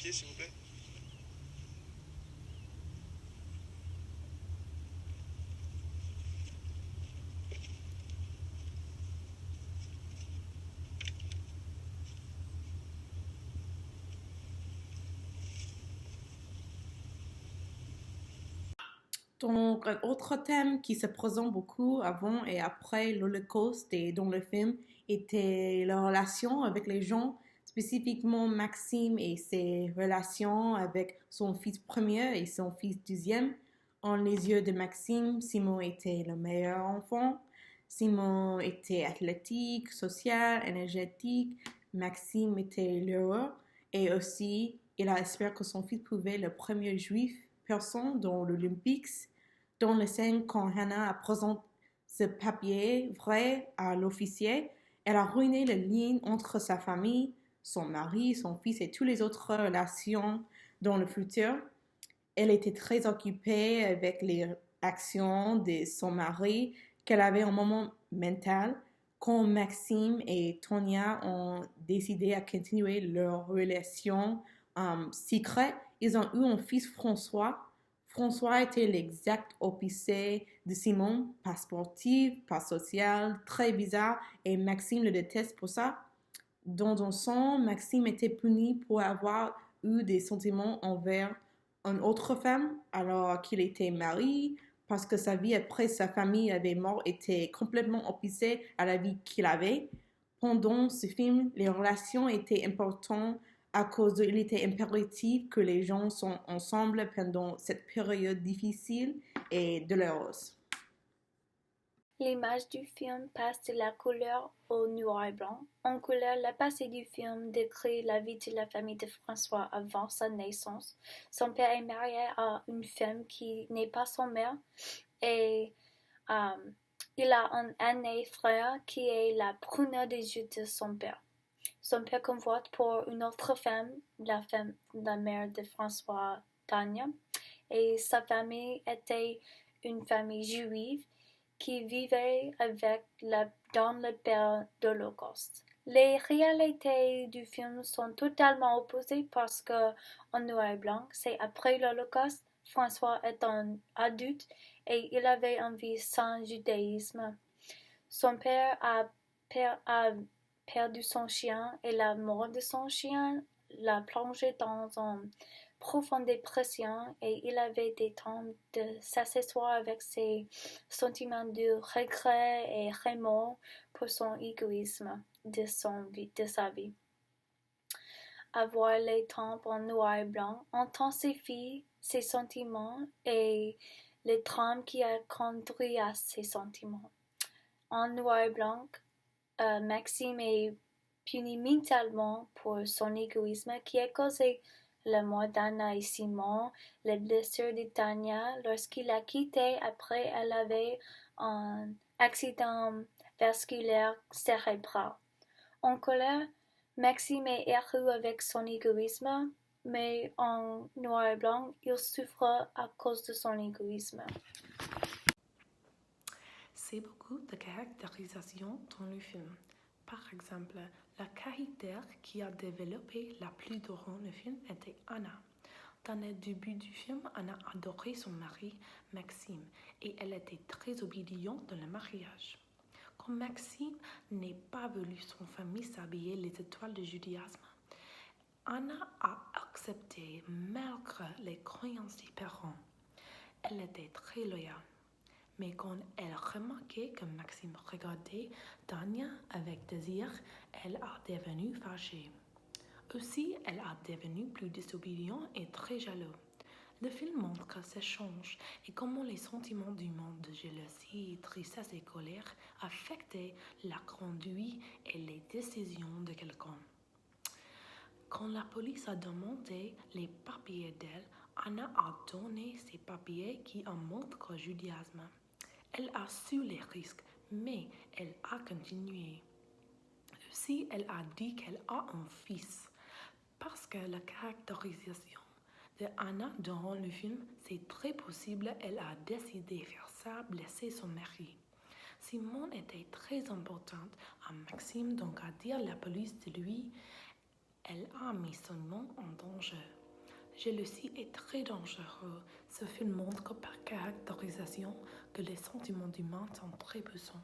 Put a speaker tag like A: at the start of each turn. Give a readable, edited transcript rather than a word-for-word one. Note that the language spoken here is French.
A: papier, s'il vous plaît?
B: Donc, un autre thème qui se présente beaucoup avant et après l'Holocauste et dans le film était la relation avec les gens, spécifiquement Maxime et ses relations avec son fils premier et son fils deuxième. En les yeux de Maxime, Simon était le meilleur enfant. Simon était athlétique, social, énergétique. Maxime était l'heureux et aussi il a espéré que son fils pouvait le premier juif personne dans l'Olympics. Dans la scène, quand Hannah présente ce papier vrai à l'officier, elle a ruiné le lien entre sa famille, son mari, son fils et toutes les autres relations dans le futur. Elle était très occupée avec les actions de son mari qu'elle avait un moment mental quand Maxime et Tonya ont décidé à continuer leur relation secrète. Ils ont eu un fils François. François était l'exact opposé de Simon, pas sportif, pas social, très bizarre, et Maxime le déteste pour ça. Dans un sens, Maxime était puni pour avoir eu des sentiments envers une autre femme alors qu'il était marié, parce que sa vie après sa famille avait mort était complètement opposée à la vie qu'il avait. Pendant ce film, les relations étaient importantes à cause il était impératif que les gens sont ensemble pendant cette période difficile et douloureuse.
C: L'image du film passe de la couleur au noir et blanc. En couleur, le passé du film décrit la vie de la famille de François avant sa naissance. Son père est marié à une femme qui n'est pas son mère et il a un aîné frère qui est la brune des yeux de son père. Son père convoite pour une autre femme, la mère de François, Tania, et sa famille était une famille juive qui vivait dans le période de l'Holocauste. Les réalités du film sont totalement opposées parce que, en noir et blanc, c'est après l'Holocauste, François est un adulte et il avait une vie sans judaïsme. Son père a perdu son chien et la mort de son chien l'a plongé dans une profonde dépression et il avait des temps de s'asseoir avec ses sentiments de regret et remords pour son égoïsme de sa vie. Avoir les temps en noir et blanc intensifie ses sentiments et le drame qui a conduit à ces sentiments. En noir et blanc, Maxime est puni mentalement pour son égoïsme qui a causé la mort d'Anna et Simon, les blessures de Tania lorsqu'il a quitté après elle avait un accident vasculaire cérébral. En colère, Maxime est heureux avec son égoïsme, mais en noir et blanc, il souffre à cause de son égoïsme.
D: C'est beaucoup de caractérisation dans le film. Par exemple, la caractère qui a développé la plus durant le film était Anna. Dans le début du film, Anna adorait son mari, Maxime, et elle était très obédiente dans le mariage. Quand Maxime n'a pas voulu son famille s'habiller les étoiles du judaïsme, Anna a accepté malgré les croyances des parents. Elle était très loyale. Mais quand elle remarquait que Maxime regardait Tania avec désir, elle a devenu fâchée. Aussi, elle a devenu plus désobéissante et très jaloux. Le film montre ces changes et comment les sentiments du monde de jalousie, tristesse et colère affectaient la conduite et les décisions de quelqu'un. Quand la police a demandé les papiers d'elle, Anna a donné ces papiers qui en montrent le judaïsme. Elle a su les risques, mais elle a continué. Aussi, elle a dit qu'elle a un fils. Parce que la caractérisation de Anna durant le film, c'est très possible elle a décidé de faire ça, blesser son mari. Simon était très importante à Maxime, donc à dire la police de lui Elle a mis son nom en danger. Jalousie est très dangereux. Ce film montre par caractérisation que les sentiments humains sont très puissants.